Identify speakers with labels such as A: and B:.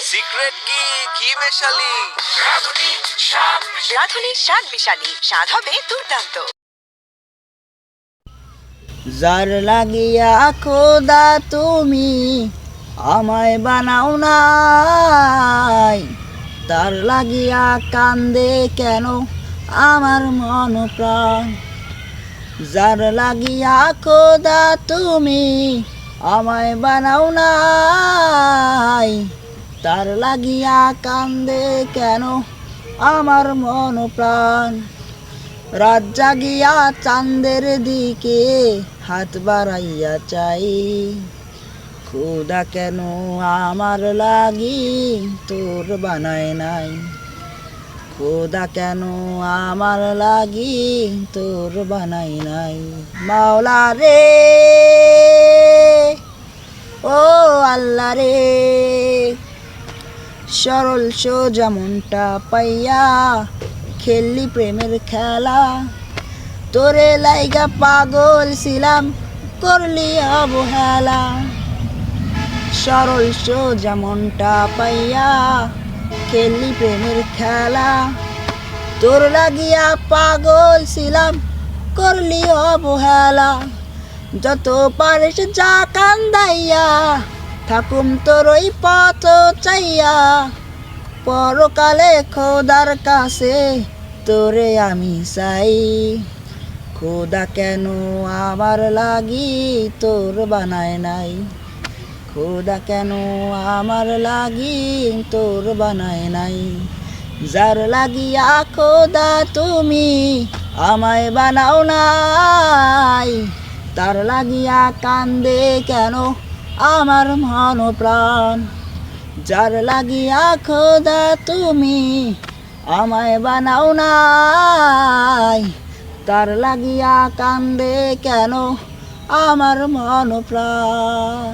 A: Secret কি মেশালি?
B: রাঁধুনি শাক মিশালি, স্বাদ হবে দুর্দান্ত।
C: যার লাগিয়া খোদা তুমি আমায় বানাও নাই, তার লাগিয়া কান্দে কেন আমার মন প্রাণ। যার লাগিয়া খোদা তুমি আমায় বানাও নাই, তার লাগিয়া কান্দে কেন আমার মন প্রাণ। রাত জাগিয়া চাঁদের দিকে হাত বাড়াইয়া চাই, খোদা কেন আমার লাগি তোর বানায় নাই। খোদা কেন আমার লাগি তোর বানাই নাই। মাওলা রে, ও আল্লাহ রে, সরল সোজা মনটা পাইয়া খেললি প্রেমের খেলা। তোরে লাইগা পাগল ছিলাম, করলি অবহেলা। সরল সোজা মনটা পাইয়া খেললি প্রেমের খেলা। তোর লাগিয়া পাগল ছিলাম, করলি অবহেলা। যত পারিস যা কান্দাইয়া, থাকুম তোর ওই পথ চাইয়া। পরকালে খোদার কাছে তোরে আমি চাই। খোদা কেন আমার লাগি তোর বানায় নাই। খোদা কেন আমার লাগি তোর বানায় নাই। যার লাগিয়া খোদা তুমি আমায় বানাও নাই, তার লাগিয়া কান্দে কেন আমার মন প্রাণ। যার লাগিয়া খোদা তুমি আমায় বানাও নাই, তার লাগিয়া কান্দে কেন আমার মন প্রাণ।